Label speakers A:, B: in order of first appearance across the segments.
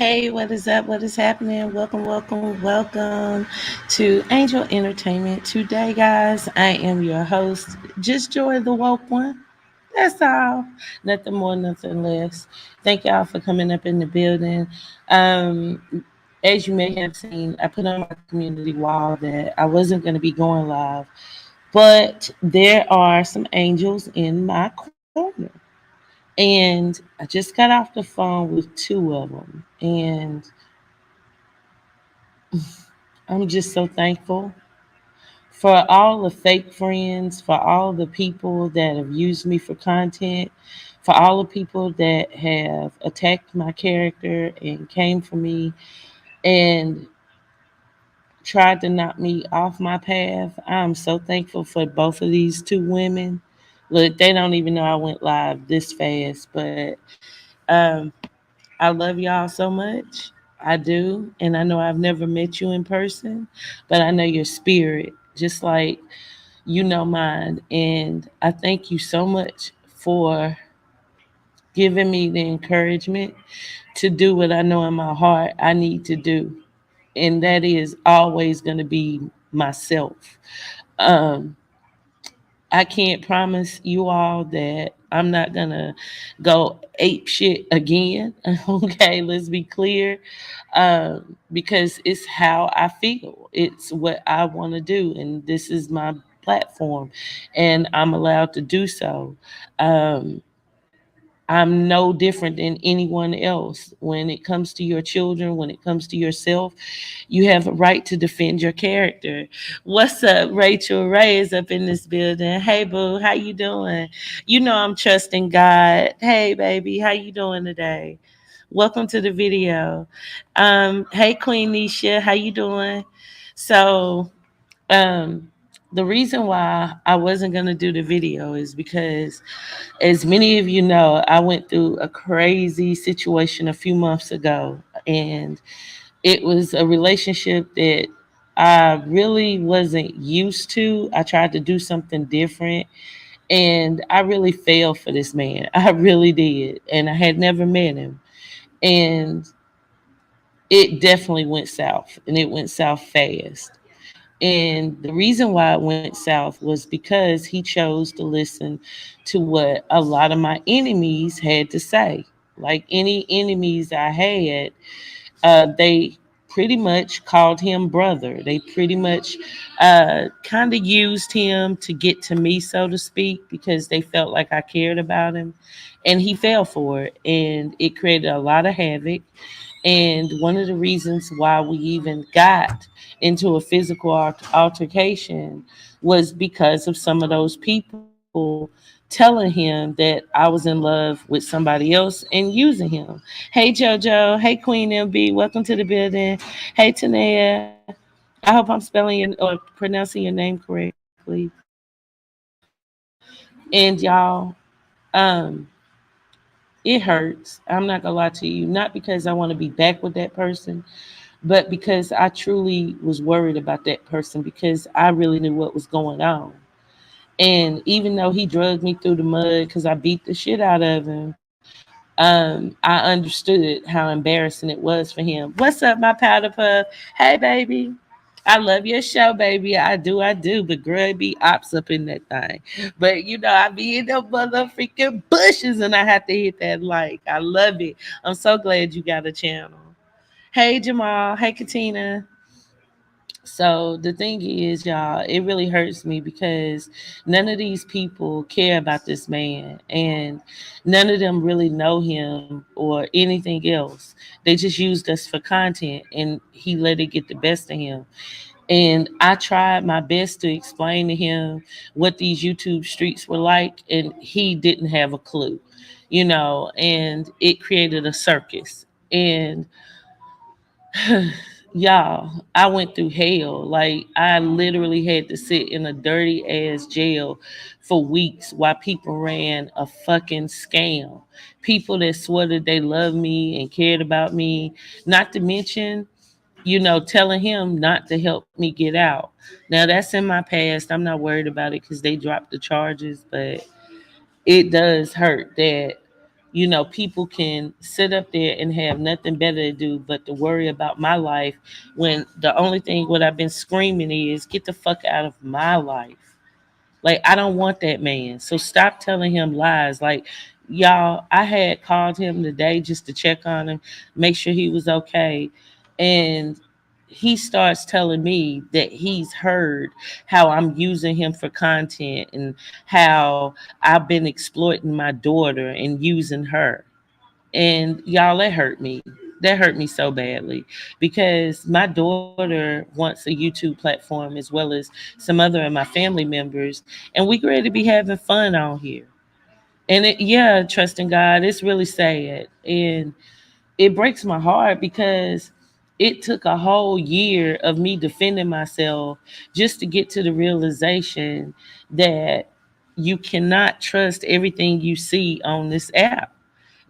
A: Hey, what is up? What is happening? Welcome, welcome, welcome to Angel Entertainment. Today, guys, I am your host, Just Joy the Woke One. That's all. Nothing more, nothing less. Thank y'all for coming up in the building. As you may have seen, I put on my community wall that I wasn't going to be going live, but there are some angels in my corner. And I just got off the phone with two of them. And I'm just so thankful for all the fake friends, for all the people that have used me for content, for all the people that have attacked my character and came for me and tried to knock me off my path. I'm so thankful for both of these two women. Look, they don't even know I went live this fast, but um, I love y'all so much. I do. And I know I've never met you in person, but I know your spirit, just like you know mine. And I thank you so much for giving me the encouragement to do what I know in my heart I need to do. And that is always going to be myself. Um, I can't promise you all that I'm not gonna go ape shit again. Okay, let's be clear, because it's how I feel. It's what I want to do, and this is my platform, and I'm allowed to do so. Um, I'm no different than anyone else. When it comes to your children, when it comes to yourself, you have a right to defend your character. What's up? Rachel Ray is up in this building. Hey boo, how you doing? You know I'm trusting God. Hey baby, how you doing today? Welcome to the video. Hey Queen Nisha, how you doing? So um the reason why I wasn't gonna do the video is because, as many of you know, I went through a crazy situation a few months ago, and it was a relationship that I really wasn't used to. I tried to do something different, and I really fell for this man. I really did, and I had never met him, and it definitely went south, and it went south fast. And the reason why it went south was because he chose to listen to what a lot of my enemies had to say. Like any enemies I had, they pretty much called him brother. They pretty much kind of used him to get to me, so to speak, because they felt like I cared about him. And he fell for it. And it created a lot of havoc. And one of the reasons why we even got into a physical altercation was because of some of those people telling him that I was in love with somebody else and using him. Hey JoJo, hey Queen MB, welcome to the building. Hey Tanea, I hope I'm spelling your or pronouncing your name correctly. And y'all, um, it hurts. I'm not gonna lie to you, not because I want to be back with that person, but because I truly was worried about that person because I really knew what was going on. And even though he drugged me through the mud because I beat the shit out of him, I understood how embarrassing it was for him. What's up, my powder puff? Hey, baby. I love your show, baby. I do. But girl, it be ops up in that thing. But you know, I be in the motherfucking bushes and I have to hit that like. I love it. I'm so glad you got a channel. Hey, Jamal. Hey, Katina. So the thing is, y'all, it really hurts me because none of these people care about this man, and none of them really know him or anything else. They just used us for content, and he let it get the best of him. And I tried my best to explain to him what these YouTube streets were like, and he didn't have a clue, and it created a circus. And y'all, I went through hell. Like, I literally had to sit in a dirty ass jail for weeks while people ran a fucking scam. People that swore that they loved me and cared about me, not to mention, telling him not to help me get out. Now, that's in my past. I'm not worried about it because they dropped the charges, but it does hurt that People can sit up there and have nothing better to do but to worry about my life, when the only thing what I've been screaming is, get the fuck out of my life. Like, I don't want that man. So stop telling him lies. Like, y'all, I had called him today just to check on him, make sure he was okay. And he starts telling me that he's heard how I'm using him for content and how I've been exploiting my daughter and using her. And y'all, that hurt me. That hurt me so badly, because my daughter wants a YouTube platform as well as some other of my family members, and we ready to be having fun on here. And yeah, trusting God, it's really sad. And it breaks my heart because it took a whole year of me defending myself just to get to the realization that you cannot trust everything you see on this app.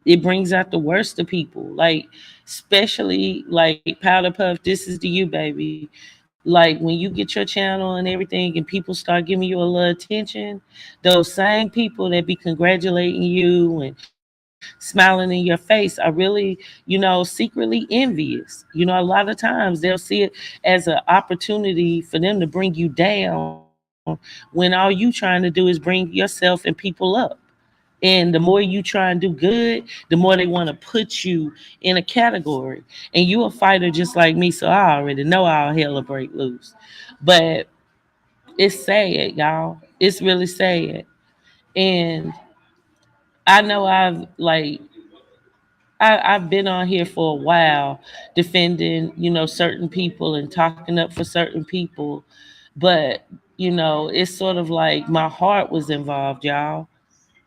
A: It brings out the worst of people, like, especially like Powder Puff. This is to you, baby. Like, when you get your channel and everything and people start giving you a little attention, those same people that be congratulating you and smiling in your face are really, secretly envious. A lot of times they'll see it as an opportunity for them to bring you down, when all you trying to do is bring yourself and people up. And the more you try and do good, the more they want to put you in a category. And you a fighter just like me, so I already know all hell will break loose. But it's sad, y'all. It's really sad. And I know I've been on here for a while defending, certain people and talking up for certain people. But, it's sort of like my heart was involved, y'all.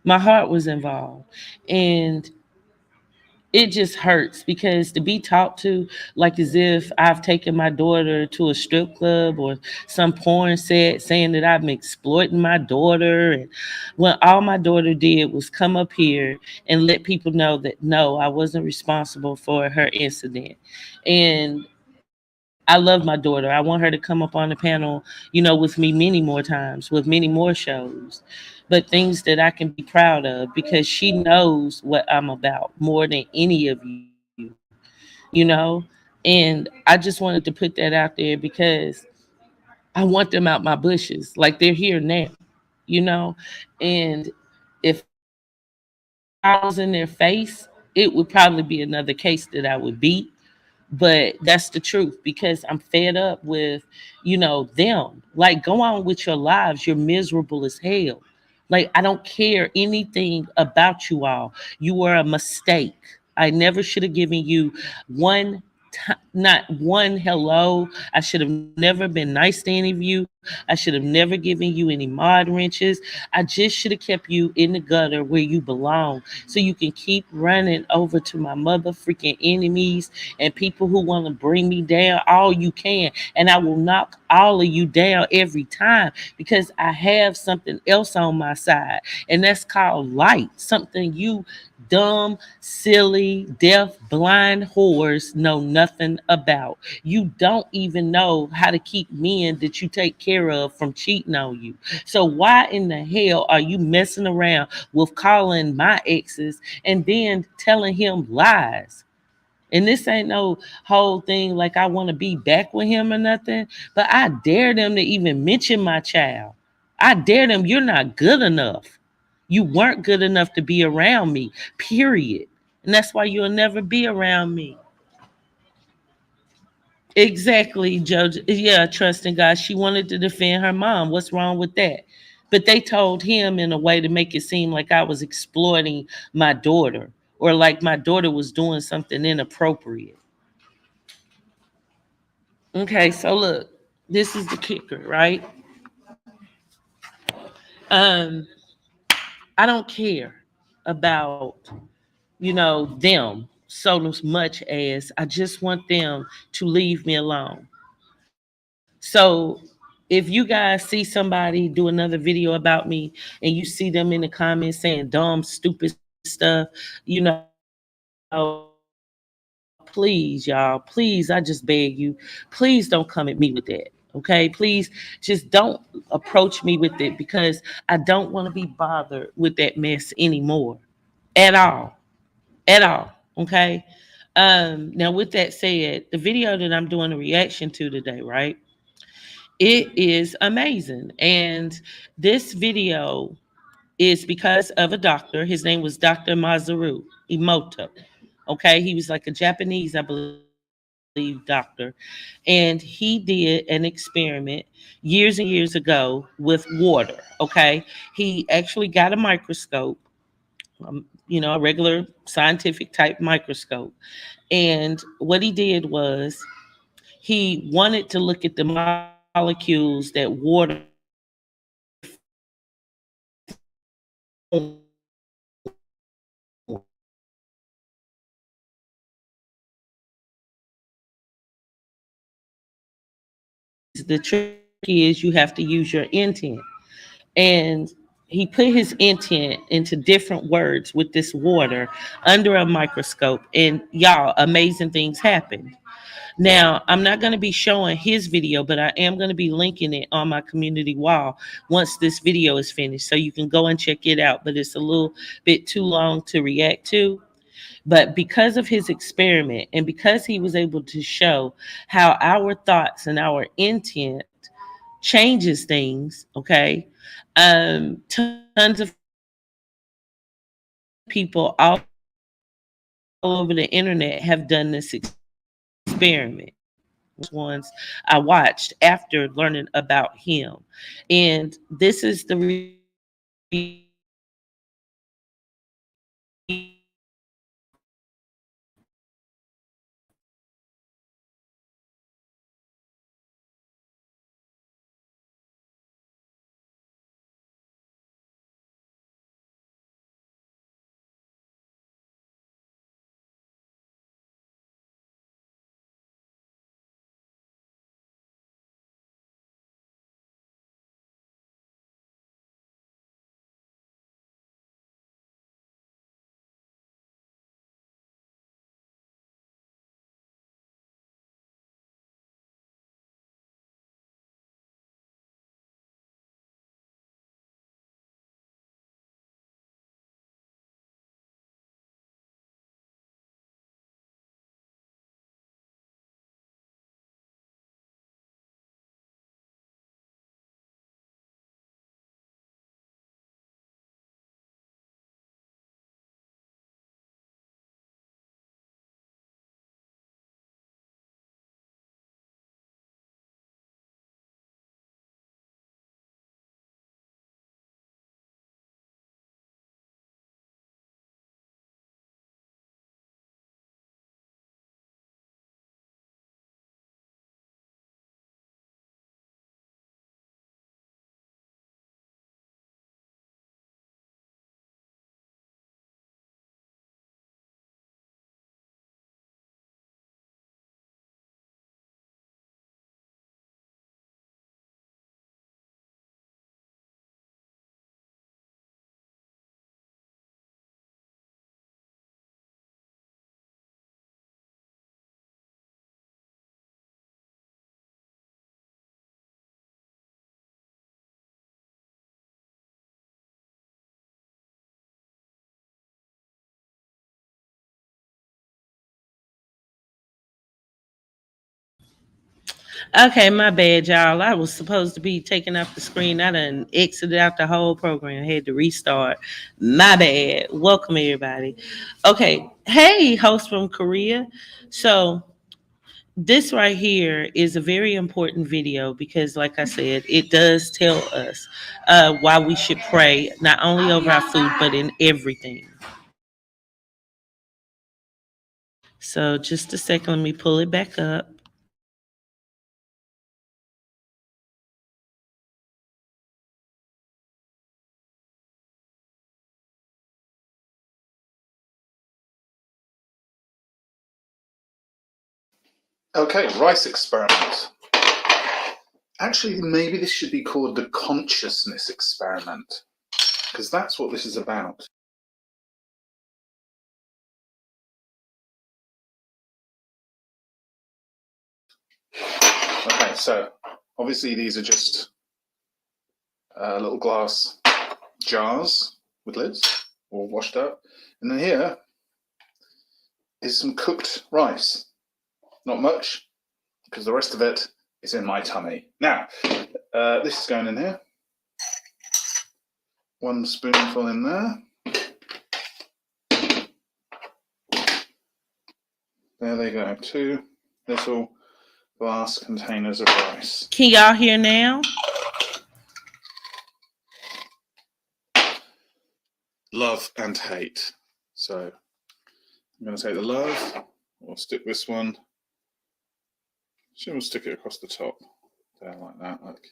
A: My heart was involved. And it just hurts because to be talked to like as if I've taken my daughter to a strip club or some porn set saying that I'm exploiting my daughter. And when all my daughter did was come up here and let people know that no, I wasn't responsible for her incident. And I love my daughter. I want her to come up on the panel, with me many more times, with many more shows, but things that I can be proud of because she knows what I'm about more than any of you. And I just wanted to put that out there because I want them out my bushes. Like, they're here now, you know? And if I was in their face, it would probably be another case that I would beat. But that's the truth because I'm fed up with, them. Like, go on with your lives. You're miserable as hell. Like, I don't care anything about you all. You were a mistake. I never should have given you one not one hello. I should have never been nice to any of you. I should have never given you any mod wrenches. I just should have kept you in the gutter where you belong so you can keep running over to my mother freaking enemies and people who want to bring me down all you can. And I will knock all of you down every time because I have something else on my side. And that's called light. Something you dumb, silly, deaf, blind whores know nothing about. You don't even know how to keep men that you take care of from cheating on you. So why in the hell are you messing around with calling my exes and then telling him lies? And this ain't no whole thing like I want to be back with him or nothing, but I dare them to even mention my child. I dare them. You're not good enough. You weren't good enough to be around me, period. And that's why you'll never be around me. Exactly, Judge. Yeah, trusting God. She wanted to defend her mom. What's wrong with that? But they told him in a way to make it seem like I was exploiting my daughter or like my daughter was doing something inappropriate. Okay, so look, this is the kicker, right? Um, I don't care about, them so much as I just want them to leave me alone. So if you guys see somebody do another video about me and you see them in the comments saying dumb, stupid stuff, please, y'all, please, I just beg you, please don't come at me with that. Okay, please just don't approach me with it because I don't want to be bothered with that mess anymore at all. at all. Okay. Now, with that said, the video that I'm doing a reaction to today, right? It is amazing. And this video is because of a doctor. His name was Dr. Masaru Emoto. Okay. He was like a Japanese, I believe, doctor. And he did an experiment years and years ago with water. Okay. He actually got a microscope, a regular scientific type microscope. And what he did was he wanted to look at the molecules that water the trick is you have to use your intent. And he put his intent into different words with this water under a microscope. And y'all, amazing things happened. Now, I'm not going to be showing his video, but I am going to be linking it on my community wall once this video is finished. So you can go and check it out. But it's a little bit too long to react to. But because of his experiment and because he was able to show how our thoughts and our intent changes things, okay, tons of people all over the internet have done this experiment. Ones I watched after learning about him. And this is the Okay, my bad, y'all. I was supposed to be taking off the screen. I done exited out the whole program. Had to restart. My bad. Welcome, everybody. Okay. Hey, host from Korea. So, this right here is a very important video because, like I said, it does tell us why we should pray, not only over our food, but in everything. So, just a second. Let me pull it back up.
B: Okay, rice experiment. Actually, maybe this should be called the consciousness experiment, because that's what this is about. Okay, so obviously these are just little glass jars with lids, all washed up. And then here is some cooked rice. Not much, because the rest of it is in my tummy. Now, this is going in here. 1 spoonful in there. There they go, 2 little glass containers of rice.
A: Can y'all hear now?
B: Love and hate. So I'm going to take the love. We'll stick this one. We'll stick it across the top. There, like that. Like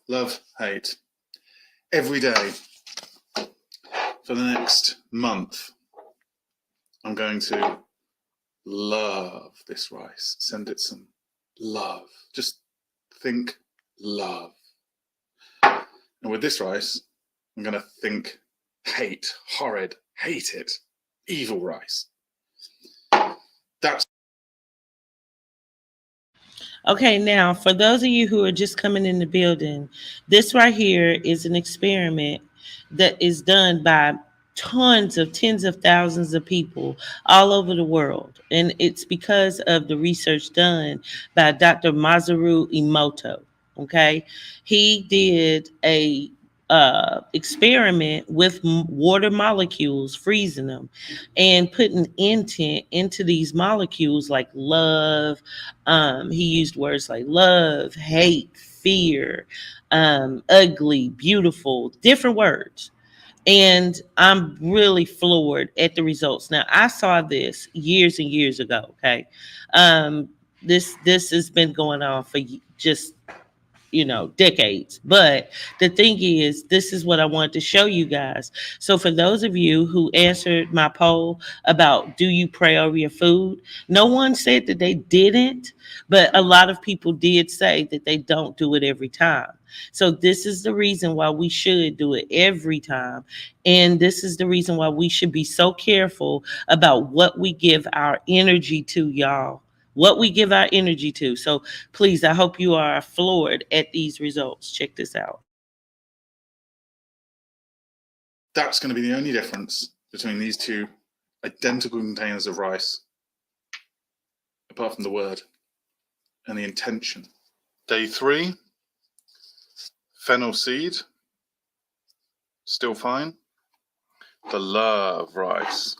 B: love, hate. Every day for the next month, I'm going to love this rice. Send it some love. Just think love. And with this rice, I'm going to think hate, horrid, hate it, evil rice. That's
A: Okay, now for those of you who are just coming in the building, this right here is an experiment that is done by tens of thousands of people all over the world. And it's because of the research done by Dr. Masaru Emoto. Okay, he did a experiment with water molecules, freezing them and putting intent into these molecules like love. He used words like love, hate, fear, ugly, beautiful, different words. And I'm really floored at the results. Now, I saw this years and years ago. Okay, this has been going on for just decades. But the thing is, this is what I wanted to show you guys. So for those of you who answered my poll about do you pray over your food, no one said that they didn't, but a lot of people did say that they don't do it every time. So this is the reason why we should do it every time. And this is the reason why we should be so careful about what we give our energy to, y'all. What we give our energy to. So please, I hope you are floored at these results. Check this out.
B: That's going to be the only difference between these two identical containers of rice, apart from the word and the intention. Day 3, fennel seed, still fine. The love rice,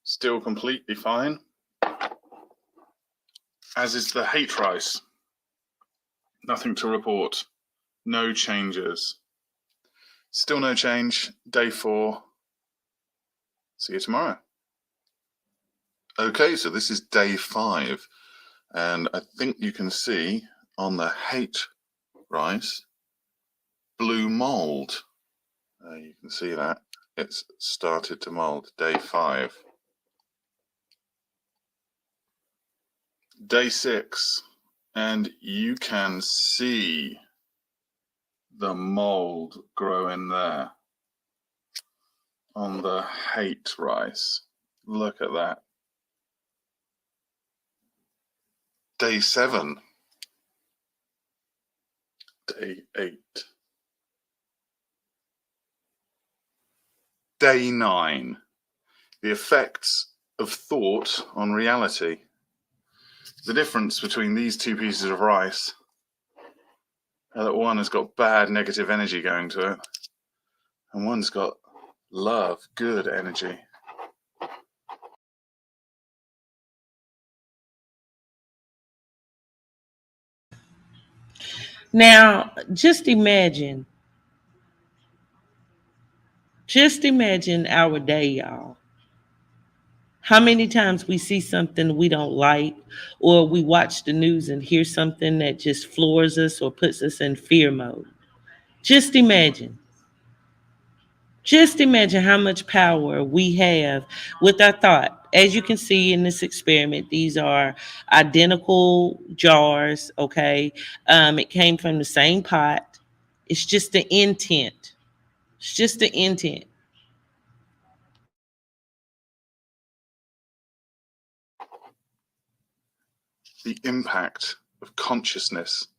B: still completely fine. As is the hate rice. Nothing to report. No changes. Still no change. Day 4. See you tomorrow. Okay, so this is day 5. And I think you can see on the hate rice, blue mold. You can see that. It's started to mold. Day 5. Day 6, and you can see the mold growing there on the hate rice. Look at that. Day 7. Day 8. Day 9. The effects of thought on reality. The difference between these two pieces of rice is that one has got bad negative energy going to it, and one's got love, good energy.
A: Now, just imagine our day, y'all. How many times we see something we don't like, or we watch the news and hear something that just floors us or puts us in fear mode. Just imagine how much power we have with our thought. As you can see in this experiment, these are identical jars, okay? It came from the same pot. It's just the intent. It's just the intent.
B: The impact of consciousness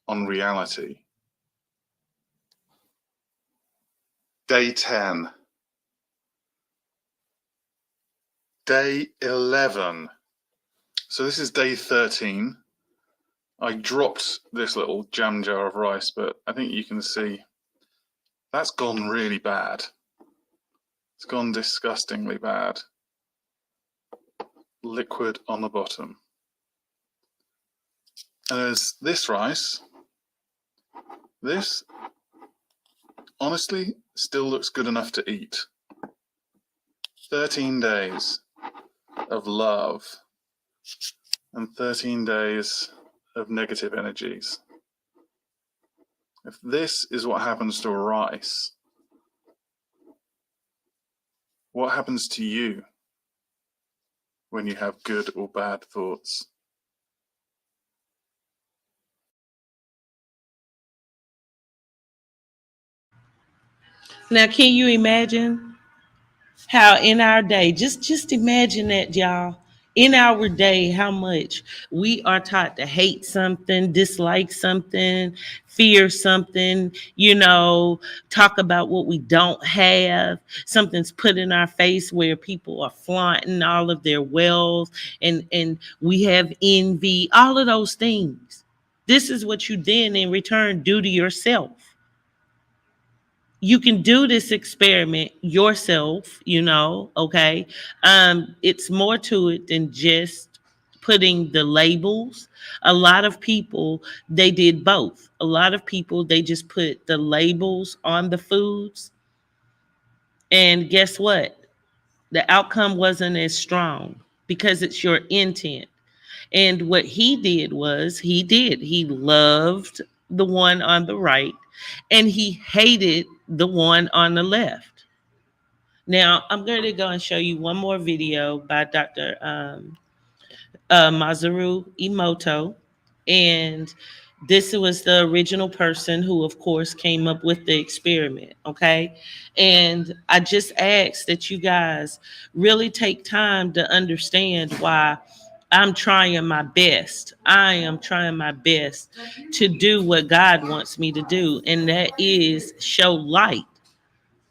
B: on reality. Day 10. Day 11. So this is day 13. I dropped this little jam jar of rice, but I think you can see that's gone really bad. It's gone disgustingly bad. Liquid on the bottom. And there's this rice. This, honestly, still looks good enough to eat. 13 days of love and 13 days of negative energies. If this is what happens to a rice, what happens to you when you have good or bad thoughts?
A: Now, can you imagine how in our day, just imagine that, y'all, in our day, how much we are taught to hate something, dislike something, fear something, talk about what we don't have. Something's put in our face where people are flaunting all of their wealth, and we have envy, all of those things. This is what you then in return do to yourself. You can do this experiment yourself, okay? It's more to it than just putting the labels. A lot of people, they did both. A lot of people, they just put the labels on the foods. And guess what? The outcome wasn't as strong because it's your intent. And what he did was he loved the one on the right and he hated the one on the left. Now, I'm going to go and show you one more video by Dr. Masaru Emoto. And this was the original person who, of course, came up with the experiment. Okay. And I just ask that you guys really take time to understand why I'm trying my best. I am trying my best to do what God wants me to do, and that is show light.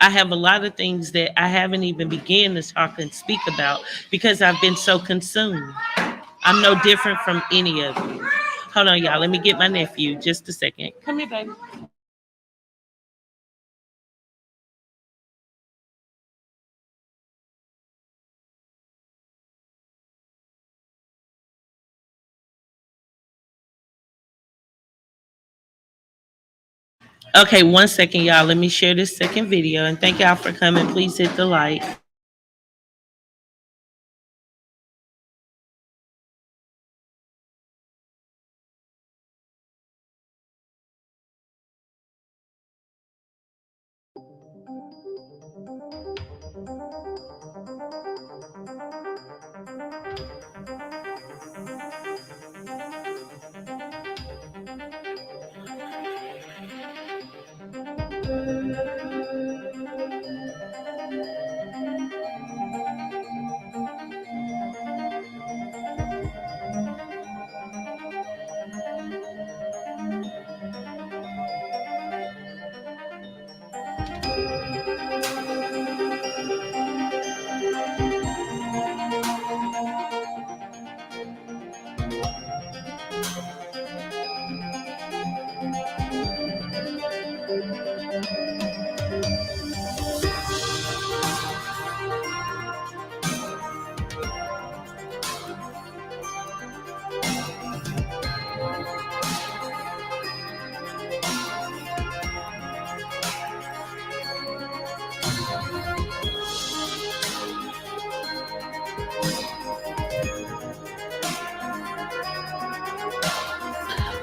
A: I have a lot of things that I haven't even begun to talk and speak about because I've been so consumed. I'm no different from any of you. Hold on, y'all. Let me get my nephew just a second. Come here, baby. Okay, 1 second, y'all. Let me share this second video, and thank y'all for coming. Please hit the like.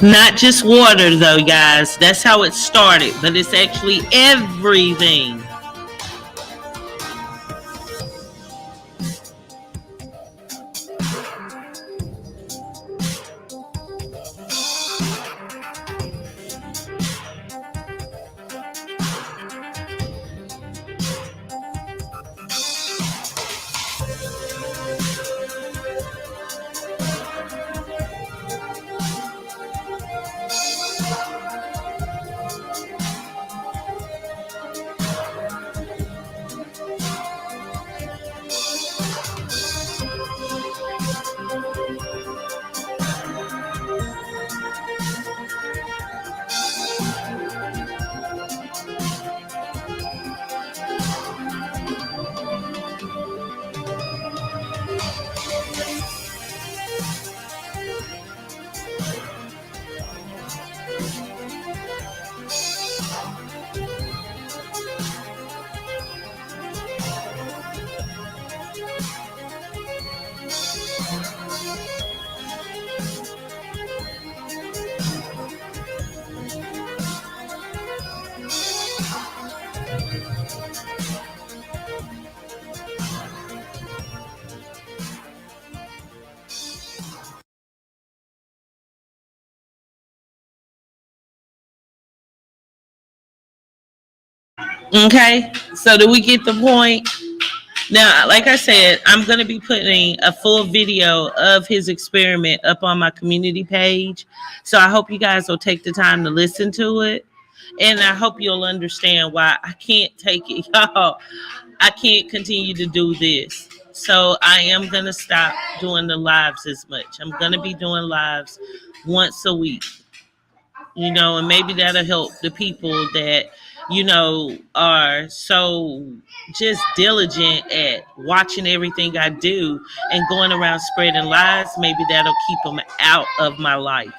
A: Not just water, though, guys. That's how it started, but it's actually everything. Okay, so do we get the point? Now, like I said, I'm going to be putting a full video of his experiment up on my community page. So I hope you guys will take the time to listen to it. And I hope you'll understand why I can't take it, y'all. I can't continue to do this. So I am going to stop doing the lives as much. I'm going to be doing lives once a week, and maybe that'll help the people that, are so just diligent at watching everything I do and going around spreading lies. Maybe that'll keep them out of my life.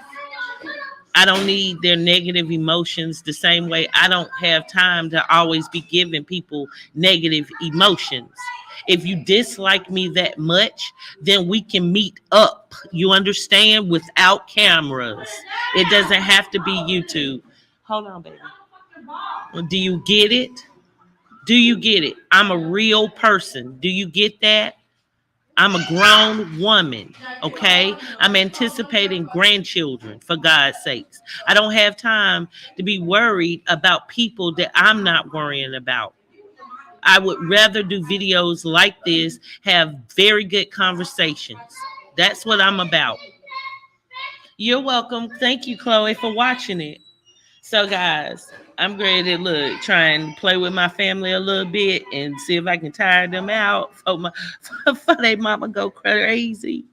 A: I don't need their negative emotions the same way I don't have time to always be giving people negative emotions. If you dislike me that much, then we can meet up. You understand? Without cameras. It doesn't have to be YouTube. Hold on, baby. Do you get it? Do you get it? I'm a real person. Do you get that? I'm a grown woman, okay? I'm anticipating grandchildren, for God's sakes. I don't have time to be worried about people that I'm not worrying about. I would rather do videos like this, have very good conversations. That's what I'm about. You're welcome. Thank you, Chloe, for watching it. So, guys, I'm ready to try and play with my family a little bit and see if I can tire them out for their mama go crazy.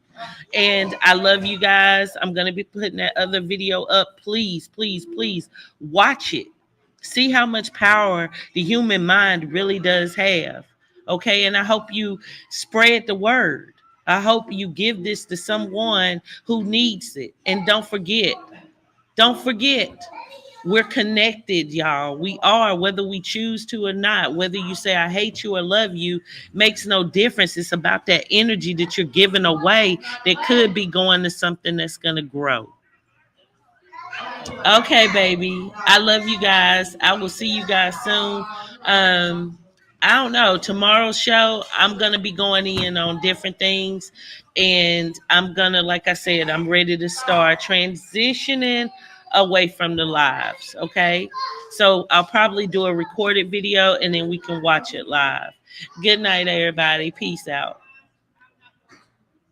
A: And I love you guys. I'm gonna be putting that other video up. Please, please, please watch it. See how much power the human mind really does have. Okay, and I hope you spread the word. I hope you give this to someone who needs it. And don't forget, we're connected, y'all. We are, whether we choose to or not. Whether you say I hate you or love you makes no difference. It's about that energy that you're giving away that could be going to something that's going to grow. Okay, baby. I love you guys. I will see you guys soon. I don't know. Tomorrow's show, I'm going to be going in on different things. And I'm going to, like I said, I'm ready to start transitioning away from the lives. Okay. So I'll probably do a recorded video and then we can watch it live. Good night, everybody. Peace out.